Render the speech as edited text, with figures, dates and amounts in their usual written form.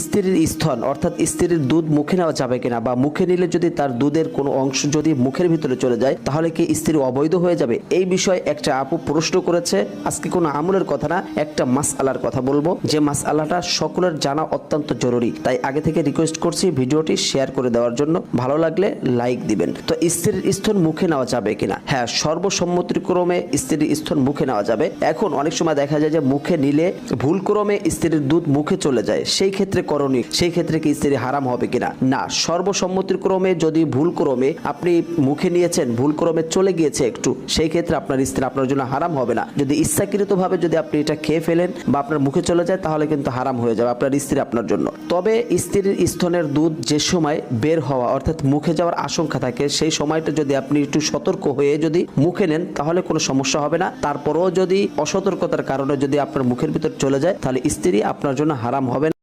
স্ত্রীর স্তন অর্থাৎ স্ত্রীর দুধ মুখে নেওয়া যাবে কিনা, বা মুখে নিলে যদি তার দুধের কোনো অংশ যদি মুখের ভিতরে চলে যায় তাহলে কি স্ত্রী অবৈধ হয়ে যাবে? এই বিষয়ে একটা আপু প্রশ্ন করেছে। আজকে কোনো আমলের কথা না, একটা মাসআলার কথা বলবো, যে মাসআলাটা সকলের জানা অত্যন্ত জরুরি। তাই আগে থেকে রিকোয়েস্ট করছি ভিডিওটি শেয়ার করে দেওয়ার জন্য, ভালো লাগলে লাইক দিবেন। তো স্ত্রীর স্তন মুখে নেওয়া যাবে কিনা? হ্যাঁ, সর্বসম্মতিক্রমে স্ত্রীর স্তন মুখে নেওয়া যাবে। এখন অনেক সময় দেখা যায় যে মুখে নিলে ভুলক্রমে স্ত্রীর দুধ মুখে চলে যায়, সেই ক্ষেত্রে করণীয়, সেই ক্ষেত্রে কি স্ত্রী হারাম হবে কিনা? না, সর্বসম্মতিক্রমে যদি ভুলক্রমে আপনি মুখে নিয়েছেন, ভুলক্রমে চলে গিয়েছে একটু, সেই ক্ষেত্রে আপনার স্ত্রী আপনার জন্য হারাম হবে না। যদি ইচ্ছাকৃতভাবে যদি আপনি এটা খেয়ে ফেলেন বা আপনার মুখে চলে যায় তাহলে কিন্তু হারাম হয়ে যাবে আপনার স্ত্রী আপনার জন্য। তবে স্ত্রীর স্তনের দুধ যে সময় বের হওয়া অর্থাৎ মুখে যাওয়ার আশঙ্কা থাকে, সেই সময়টা যদি আপনি একটু সতর্ক হয়ে যদি মুখে নেন তাহলে কোনো সমস্যা হবে না। তারপরেও যদি অসতর্কতার কারণে যদি আপনার মুখের ভিতর চলে যায় তাহলে স্ত্রী আপনার জন্য হারাম হবে না।